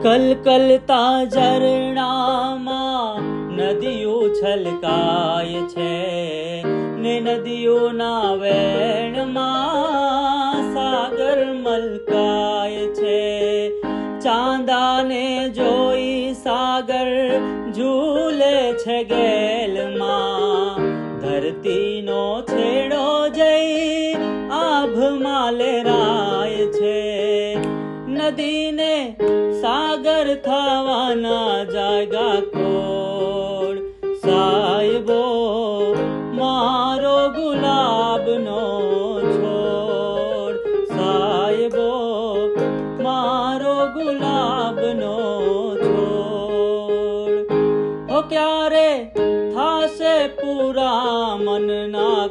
કલકલતા ઝરણામાં નદીઓ છલકાય છે ને નદીઓના વેણમાં સાગર મલકાય છે. ચાંદાને જોઈ સાગર ઝૂલે છે ગેલમાં, ધરતીનો છેડો જઈ આભમાં લહેરાય છે. નદીને સાગર થવાના જાયગા કોણ, સાહેબો મારો ગુલાબનો છોડ, સાહેબો મારો ગુલાબનો છોડ. ઓ ક્યારે થાશે પૂરા મનના